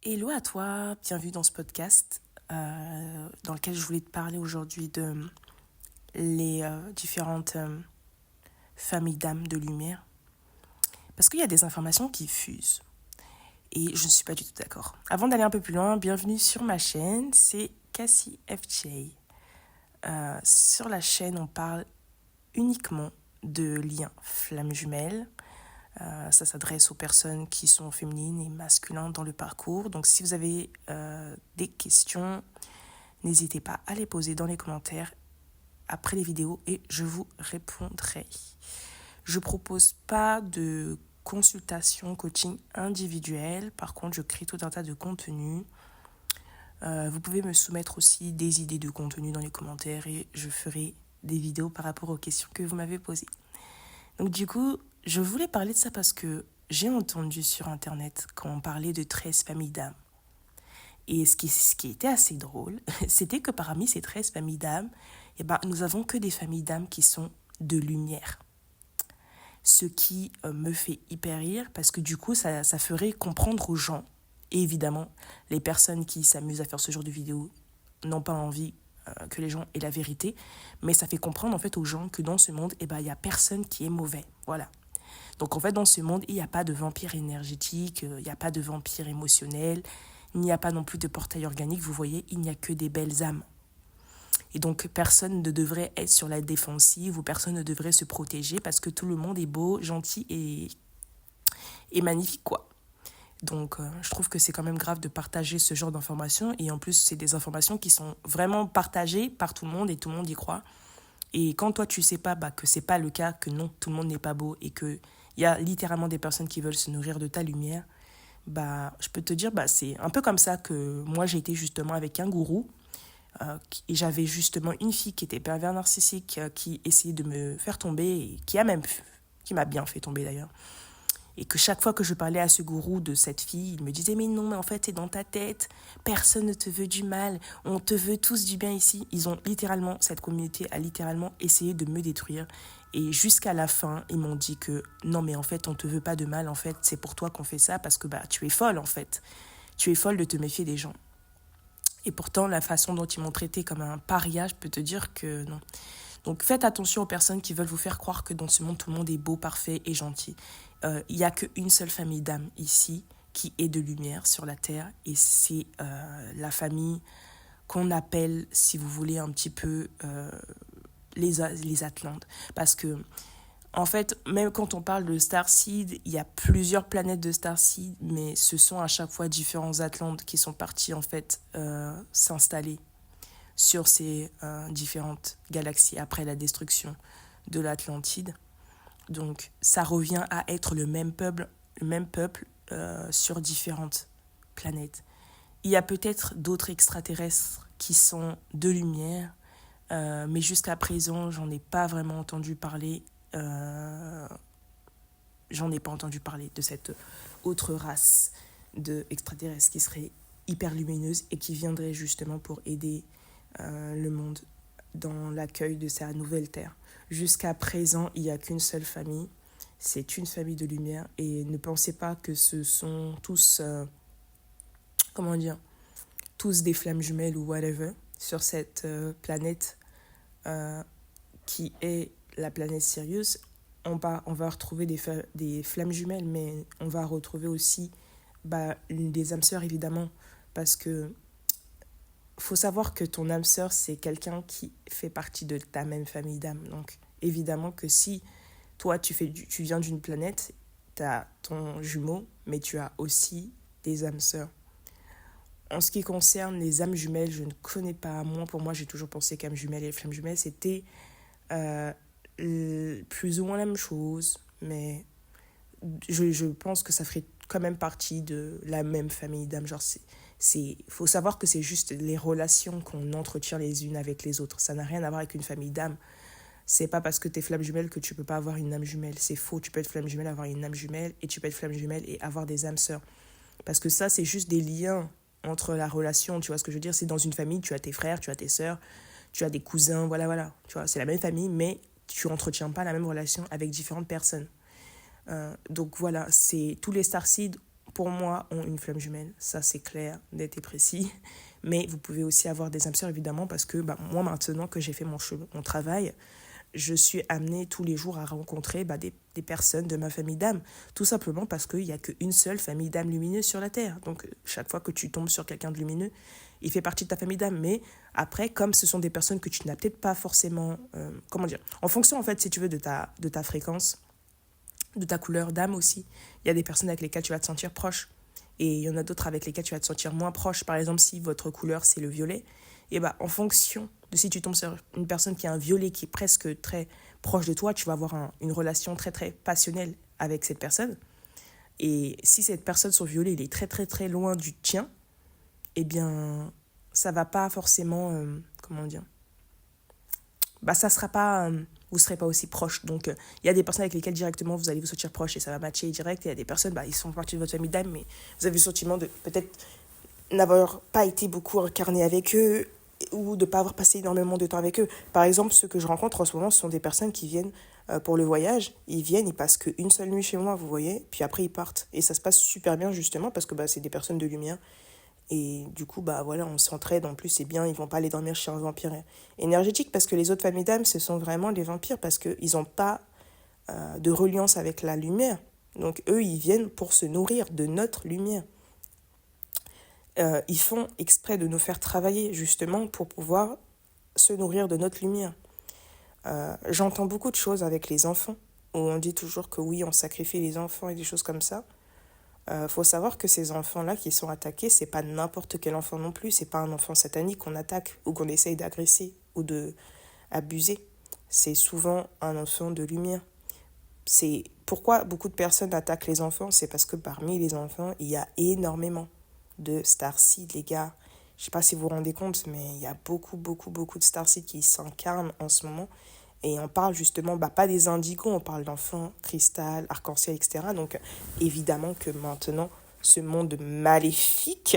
Hello à toi, bienvenue dans ce podcast dans lequel je voulais te parler aujourd'hui de les différentes familles d'âmes de lumière. Parce qu'il y a des informations qui fusent et je ne suis pas du tout d'accord. Avant d'aller un peu plus loin, bienvenue sur ma chaîne, c'est Cassie FJ. Sur la chaîne, on parle uniquement de liens flammes jumelles. Ça s'adresse aux personnes qui sont féminines et masculines dans le parcours. Donc si vous avez des questions, n'hésitez pas à les poser dans les commentaires après les vidéos et je vous répondrai. Je ne propose pas de consultation, coaching individuel. Par contre, je crée tout un tas de contenus. Vous pouvez me soumettre aussi des idées de contenu dans les commentaires et je ferai des vidéos par rapport aux questions que vous m'avez posées. Donc du coup, je voulais parler de ça parce que j'ai entendu sur Internet quand on parlait de 13 familles d'âmes. Et ce qui était assez drôle, c'était que parmi ces 13 familles d'âmes, nous avons que des familles d'âmes qui sont de lumière. Ce qui me fait hyper rire parce que du coup, ça ferait comprendre aux gens. Et évidemment, les personnes qui s'amusent à faire ce genre de vidéos n'ont pas envie que les gens aient la vérité. Mais ça fait comprendre en fait aux gens que dans ce monde, il n'y a personne qui est mauvais. Voilà. Donc en fait, dans ce monde, il n'y a pas de vampire énergétique, il n'y a pas de vampire émotionnel, il n'y a pas non plus de portail organique. Vous voyez, il n'y a que des belles âmes. Et donc, personne ne devrait être sur la défensive ou personne ne devrait se protéger parce que tout le monde est beau, gentil et magnifique, quoi. Donc, je trouve que c'est quand même grave de partager ce genre d'informations. Et en plus, c'est des informations qui sont vraiment partagées par tout le monde et tout le monde y croit. Et quand toi, tu sais pas que c'est pas le cas, que non, tout le monde n'est pas beau et qu'il y a littéralement des personnes qui veulent se nourrir de ta lumière, je peux te dire, c'est un peu comme ça que moi, j'ai été justement avec un gourou. Et j'avais justement une fille qui était pervers narcissique, qui essayait de me faire tomber, et qui m'a bien fait tomber d'ailleurs. Et que chaque fois que je parlais à ce gourou de cette fille, il me disait mais non, mais en fait c'est dans ta tête, personne ne te veut du mal, on te veut tous du bien ici. Cette communauté a littéralement essayé de me détruire. Et jusqu'à la fin, ils m'ont dit que non mais en fait on te veut pas de mal, en fait c'est pour toi qu'on fait ça parce que tu es folle en fait. Tu es folle de te méfier des gens. Et pourtant, la façon dont ils m'ont traité comme un paria, je peux te dire que non. Donc faites attention aux personnes qui veulent vous faire croire que dans ce monde, tout le monde est beau, parfait et gentil. Il n'y a qu'une seule famille d'âmes ici qui est de lumière sur la terre. Et c'est la famille qu'on appelle, si vous voulez, un petit peu les Atlantes. Parce que en fait, même quand on parle de Starseed, il y a plusieurs planètes de Starseed, mais ce sont à chaque fois différents Atlantes qui sont partis en fait s'installer sur ces différentes galaxies après la destruction de l'Atlantide. Donc ça revient à être le même peuple sur différentes planètes. Il y a peut-être d'autres extraterrestres qui sont de lumière, mais jusqu'à présent, j'en ai pas vraiment entendu parler. J'en ai pas entendu parler de cette autre race d'extraterrestres qui serait hyper lumineuse et qui viendrait justement pour aider le monde dans l'accueil de sa nouvelle terre. Jusqu'à présent, il n'y a qu'une seule famille. C'est une famille de lumière. Et ne pensez pas que ce sont tous, tous des flammes jumelles ou whatever sur cette planète qui est la planète Sirius. On va retrouver des flammes jumelles, mais on va retrouver aussi des âmes sœurs, évidemment. Parce que faut savoir que ton âme sœur, c'est quelqu'un qui fait partie de ta même famille d'âmes. Donc, évidemment que si toi, tu viens d'une planète, tu as ton jumeau, mais tu as aussi des âmes sœurs. En ce qui concerne les âmes jumelles, je ne connais pas. Pour moi, j'ai toujours pensé qu'âmes jumelles et flammes jumelles, c'était plus ou moins la même chose, mais je pense que ça ferait quand même partie de la même famille d'âmes. Genre, faut savoir que c'est juste les relations qu'on entretient les unes avec les autres. Ça n'a rien à voir avec une famille d'âmes. C'est pas parce que t'es flamme jumelle que tu peux pas avoir une âme jumelle. C'est faux. Tu peux être flamme jumelle, avoir une âme jumelle, et tu peux être flamme jumelle et avoir des âmes sœurs. Parce que ça, c'est juste des liens entre la relation. Tu vois ce que je veux dire? C'est dans une famille, tu as tes frères, tu as tes sœurs, tu as des cousins, voilà. Tu vois, c'est la même famille, mais tu entretiens pas la même relation avec différentes personnes. Donc voilà, tous les starseeds pour moi, ont une flamme jumelle. Ça, c'est clair, net et précis. Mais vous pouvez aussi avoir des âmes sœurs, évidemment, parce que moi, maintenant que j'ai fait mon travail, je suis amenée tous les jours à rencontrer des personnes de ma famille d'âme. Tout simplement parce qu'il n'y a qu'une seule famille d'âme lumineuse sur la Terre. Donc, chaque fois que tu tombes sur quelqu'un de lumineux, il fait partie de ta famille d'âme. Mais après, comme ce sont des personnes que tu n'as peut-être pas forcément... en fonction, en fait, si tu veux, de ta fréquence, de ta couleur d'âme aussi. Il y a des personnes avec lesquelles tu vas te sentir proche. Et il y en a d'autres avec lesquelles tu vas te sentir moins proche. Par exemple, si votre couleur, c'est le violet, et en fonction de si tu tombes sur une personne qui a un violet qui est presque très proche de toi, tu vas avoir une relation très, très passionnelle avec cette personne. Et si cette personne, son violet, il est très, très, très loin du tien, eh bien, ça va pas forcément... ça sera pas... vous ne serez pas aussi proche. Donc, il y a des personnes avec lesquelles directement vous allez vous sentir proche et ça va matcher direct. Et il y a des personnes, ils sont partie de votre famille d'âme, mais vous avez le sentiment de peut-être n'avoir pas été beaucoup incarné avec eux ou de ne pas avoir passé énormément de temps avec eux. Par exemple, ceux que je rencontre en ce moment, ce sont des personnes qui viennent pour le voyage. Ils viennent, ils passent qu'une seule nuit chez moi, vous voyez, puis après ils partent. Et ça se passe super bien justement parce que c'est des personnes de lumière. Et du coup, on s'entraide. En plus, c'est bien, ils vont pas aller dormir chez un vampire énergétique parce que les autres familles d'âmes, ce sont vraiment des vampires parce qu'ils n'ont pas de reliance avec la lumière. Donc, eux, ils viennent pour se nourrir de notre lumière. Ils font exprès de nous faire travailler, justement, pour pouvoir se nourrir de notre lumière. J'entends beaucoup de choses avec les enfants, où on dit toujours que oui, on sacrifie les enfants et des choses comme ça. Faut savoir que ces enfants-là qui sont attaqués, c'est pas n'importe quel enfant non plus, c'est pas un enfant satanique qu'on attaque ou qu'on essaye d'agresser ou de abuser. C'est souvent un enfant de lumière. C'est pourquoi beaucoup de personnes attaquent les enfants, c'est parce que parmi les enfants, il y a énormément de starseed, les gars. Je sais pas si vous vous rendez compte, mais il y a beaucoup, beaucoup, beaucoup de starseed qui s'incarnent en ce moment. Et on parle justement, pas des indigos, on parle d'enfants, cristal, arc-en-ciel, etc. Donc évidemment que maintenant, ce monde maléfique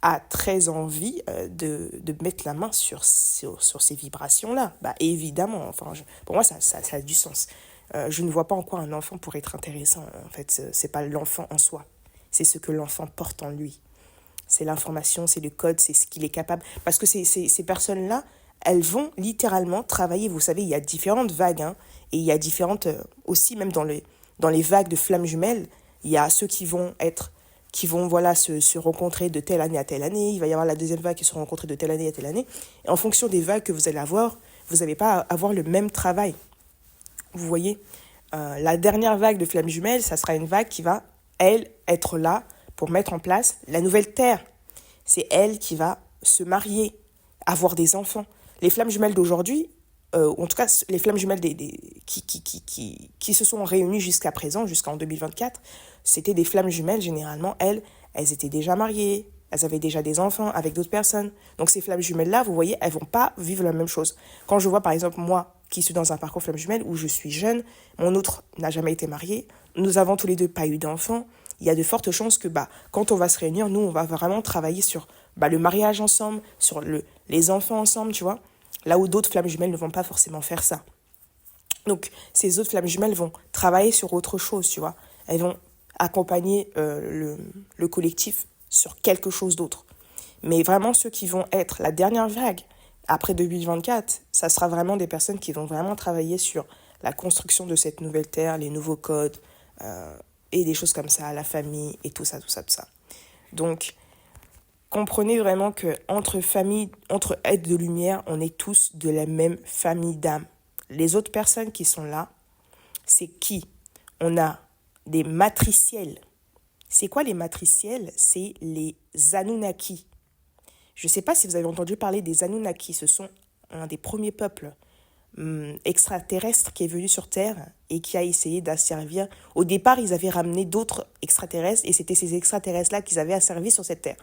a très envie de mettre la main sur ces vibrations-là. Évidemment, pour moi, ça a du sens. Je ne vois pas en quoi un enfant pourrait être intéressant. En fait, c'est pas l'enfant en soi. C'est ce que l'enfant porte en lui. C'est l'information, c'est le code, c'est ce qu'il est capable. Parce que ces personnes-là, elles vont littéralement travailler. Vous savez, il y a différentes vagues. Et il y a différentes... aussi, même dans les vagues de flammes jumelles, il y a ceux qui vont se rencontrer de telle année à telle année. Il va y avoir la deuxième vague qui se rencontrer de telle année à telle année. Et en fonction des vagues que vous allez avoir, vous n'allez pas avoir le même travail. Vous voyez, la dernière vague de flammes jumelles, ça sera une vague qui va, elle, être là pour mettre en place la nouvelle Terre. C'est elle qui va se marier, avoir des enfants. Les flammes jumelles d'aujourd'hui, en tout cas les flammes jumelles qui se sont réunies jusqu'à présent, jusqu'en 2024, c'était des flammes jumelles, généralement, elles étaient déjà mariées, elles avaient déjà des enfants avec d'autres personnes. Donc ces flammes jumelles-là, vous voyez, elles vont pas vivre la même chose. Quand je vois par exemple moi, qui suis dans un parcours flamme jumelle où je suis jeune, mon autre n'a jamais été marié, nous avons tous les deux pas eu d'enfants, il y a de fortes chances que quand on va se réunir, nous, on va vraiment travailler sur le mariage ensemble, sur les enfants ensemble, tu vois. Là où d'autres flammes jumelles ne vont pas forcément faire ça. Donc, ces autres flammes jumelles vont travailler sur autre chose, tu vois. Elles vont accompagner le collectif sur quelque chose d'autre. Mais vraiment, ceux qui vont être la dernière vague, après 2024, ça sera vraiment des personnes qui vont vraiment travailler sur la construction de cette nouvelle terre, les nouveaux codes, et des choses comme ça, la famille, et tout ça. Donc, comprenez vraiment que entre êtres de lumière, on est tous de la même famille d'âme. Les autres personnes qui sont là, c'est qui? On a des matriciels. C'est quoi les matriciels? C'est les Anunnaki. Je ne sais pas si vous avez entendu parler des Anunnaki. Ce sont un des premiers peuples extraterrestre qui est venu sur Terre et qui a essayé d'asservir. Au départ, ils avaient ramené d'autres extraterrestres et c'était ces extraterrestres-là qu'ils avaient asservis sur cette Terre.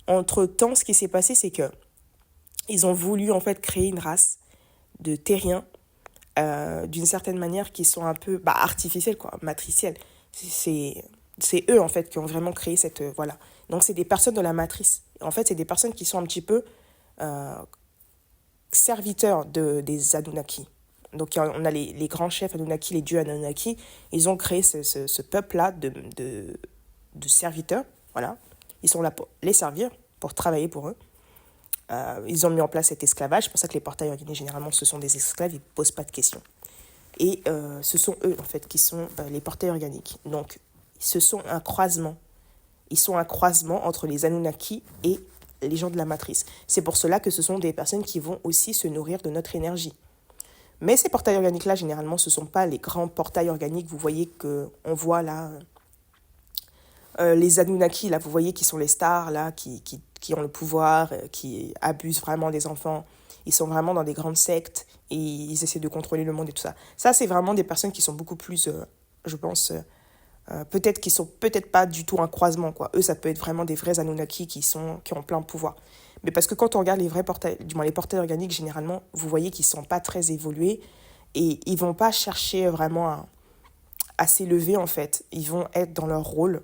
Entre-temps, ce qui s'est passé, c'est que ils ont voulu en fait créer une race de terriens d'une certaine manière qui sont un peu artificiels, matriciels. C'est eux en fait qui ont vraiment créé cette... voilà. Donc c'est des personnes de la matrice. En fait, c'est des personnes qui sont un petit peu... serviteurs des Anunnaki. Donc on a les grands chefs Anunnaki, les dieux Anunnaki, ils ont créé ce peuple-là de serviteurs, voilà. Ils sont là pour les servir, pour travailler pour eux. Ils ont mis en place cet esclavage. C'est pour ça que les portails organiques, généralement, ce sont des esclaves, ils ne posent pas de questions. Et ce sont eux, en fait, qui sont les portails organiques. Donc, ce sont un croisement. Ils sont un croisement entre les Anunnaki et les gens de la matrice. C'est pour cela que ce sont des personnes qui vont aussi se nourrir de notre énergie. Mais ces portails organiques-là, généralement, ce ne sont pas les grands portails organiques. Vous voyez qu'on voit là, les Anunnaki, là, vous voyez qui sont les stars, là, qui ont le pouvoir, qui abusent vraiment des enfants. Ils sont vraiment dans des grandes sectes et ils essaient de contrôler le monde et tout ça. Ça, c'est vraiment des personnes qui sont beaucoup plus, je pense, peut-être qui sont peut-être pas du tout un croisement, quoi. Eux, ça peut être vraiment des vrais Anunnaki qui ont plein de pouvoir. Mais parce que quand on regarde les vrais portails, du moins les portails organiques, généralement, vous voyez qu'ils sont pas très évolués et ils vont pas chercher vraiment à s'élever, en fait. Ils vont être dans leur rôle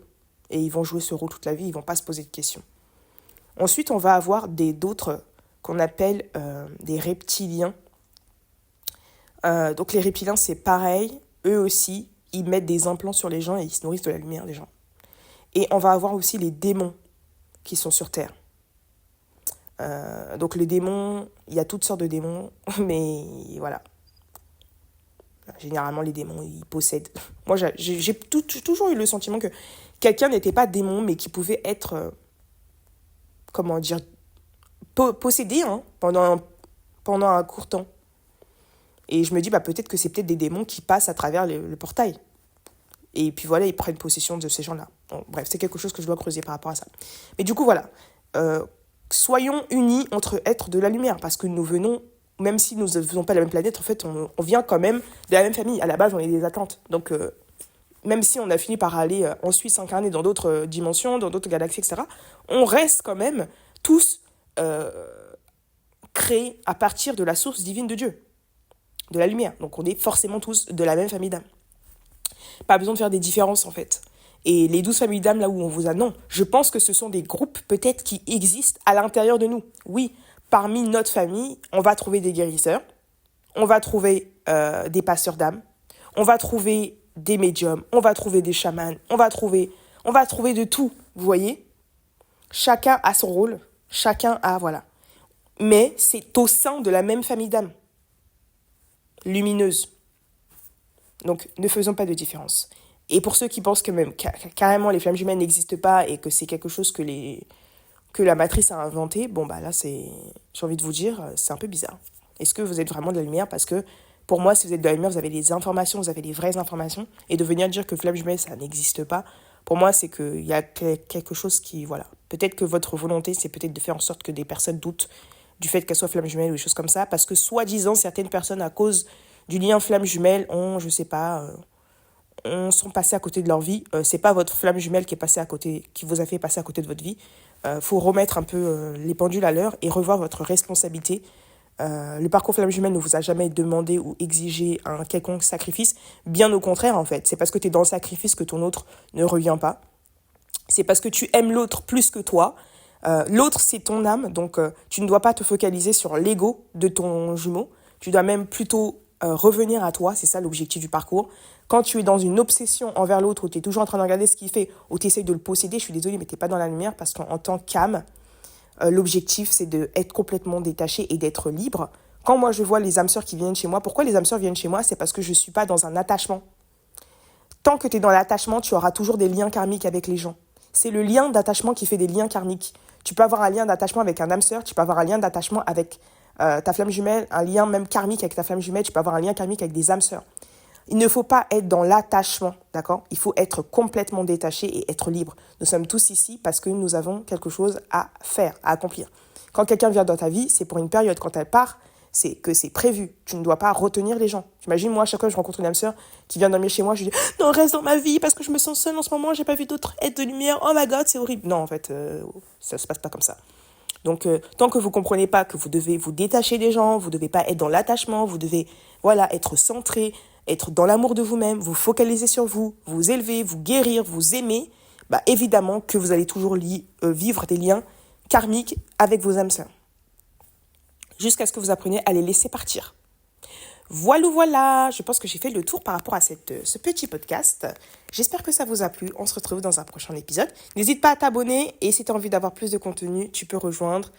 et ils vont jouer ce rôle toute la vie, ils vont pas se poser de questions. Ensuite, on va avoir d'autres qu'on appelle des reptiliens. Donc les reptiliens, c'est pareil, eux aussi, ils mettent des implants sur les gens et ils se nourrissent de la lumière des gens. Et on va avoir aussi les démons qui sont sur Terre. Donc les démons, il y a toutes sortes de démons, mais voilà. Généralement, les démons, ils possèdent. Moi, j'ai toujours eu le sentiment que quelqu'un n'était pas démon, mais qui pouvait être, comment dire, possédé pendant un court temps. Et je me dis, peut-être que c'est peut-être des démons qui passent à travers le portail. Et puis voilà, ils prennent possession de ces gens-là. Bon, bref, c'est quelque chose que je dois creuser par rapport à ça. Mais du coup, voilà. Soyons unis entre êtres de la lumière, parce que nous venons, même si nous ne faisons pas la même planète, en fait, on vient quand même de la même famille. À la base, on est des Atlantes. Donc, même si on a fini par aller ensuite s'incarner dans d'autres dimensions, dans d'autres galaxies, etc., on reste quand même tous créés à partir de la source divine de Dieu, de la lumière. Donc, on est forcément tous de la même famille d'âmes. Pas besoin de faire des différences, en fait. Et les 12 familles d'âmes, là où on vous a... Non, je pense que ce sont des groupes, peut-être, qui existent à l'intérieur de nous. Oui, parmi notre famille, on va trouver des guérisseurs, on va trouver des passeurs d'âmes, on va trouver des médiums, on va trouver des chamans, on va trouver de tout, vous voyez. Chacun a son rôle, chacun a... Voilà. Mais c'est au sein de la même famille d'âmes, lumineuse. Donc, ne faisons pas de différence. Et pour ceux qui pensent que même carrément les flammes jumelles n'existent pas et que c'est quelque chose que la matrice a inventé, là, j'ai envie de vous dire, c'est un peu bizarre. Est-ce que vous êtes vraiment de la lumière? Parce que pour moi, si vous êtes de la lumière, vous avez les informations, vous avez les vraies informations. Et de venir dire que flammes jumelles, ça n'existe pas, pour moi, c'est qu'il y a quelque chose qui... Voilà. Peut-être que votre volonté, c'est peut-être de faire en sorte que des personnes doutent du fait qu'elles soient flammes jumelles ou des choses comme ça. Parce que soi-disant, certaines personnes, à cause du lien flamme jumelle, je sais pas... sont passés à côté de leur vie. C'est pas votre flamme jumelle qui vous a fait passer à côté de votre vie. Faut remettre un peu les pendules à l'heure et revoir votre responsabilité. Le parcours flamme jumelle ne vous a jamais demandé ou exigé un quelconque sacrifice. Bien au contraire, en fait. C'est parce que tu es dans le sacrifice que ton autre ne revient pas. C'est parce que tu aimes l'autre plus que toi. L'autre, c'est ton âme. Donc, tu ne dois pas te focaliser sur l'ego de ton jumeau. Tu dois même plutôt revenir à toi. C'est ça l'objectif du parcours. Quand tu es dans une obsession envers l'autre, où tu es toujours en train de regarder ce qu'il fait, où tu essaies de le posséder, je suis désolée, mais tu n'es pas dans la lumière, parce qu'en tant qu'âme, l'objectif, c'est d'être complètement détaché et d'être libre. Quand moi, je vois les âmes sœurs qui viennent chez moi, pourquoi les âmes sœurs viennent chez moi? C'est parce que je ne suis pas dans un attachement. Tant que tu es dans l'attachement, tu auras toujours des liens karmiques avec les gens. C'est le lien d'attachement qui fait des liens karmiques. Tu peux avoir un lien d'attachement avec un âme sœur, tu peux avoir un lien d'attachement avec ta flamme jumelle, un lien même karmique avec ta flamme jumelle, tu peux avoir un lien karmique avec des âmes sœurs. Il ne faut pas être dans l'attachement, d'accord? Il faut être complètement détaché et être libre. Nous sommes tous ici parce que nous avons quelque chose à faire, à accomplir. Quand quelqu'un vient dans ta vie, c'est pour une période. Quand elle part, c'est que c'est prévu. Tu ne dois pas retenir les gens. T'imagines, moi, à chaque fois que je rencontre une âme sœur qui vient dormir chez moi, je dis « Non, reste dans ma vie parce que je me sens seule en ce moment, j'ai pas vu d'autres êtres de lumière. Oh my God, c'est horrible. » Non, en fait, ça se passe pas comme ça. Donc, tant que vous comprenez pas que vous devez vous détacher des gens, vous devez pas être dans l'attachement, vous devez, être centré, être dans l'amour de vous-même, vous focaliser sur vous, vous élever, vous guérir, vous aimer, évidemment que vous allez toujours vivre des liens karmiques avec vos âmes sœurs. Jusqu'à ce que vous appreniez à les laisser partir. Voilà, je pense que j'ai fait le tour par rapport à ce petit podcast. J'espère que ça vous a plu. On se retrouve dans un prochain épisode. N'hésite pas à t'abonner et si tu as envie d'avoir plus de contenu, tu peux rejoindre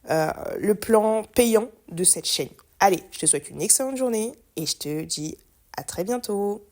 le plan payant de cette chaîne. Allez, je te souhaite une excellente journée et je te dis à très bientôt.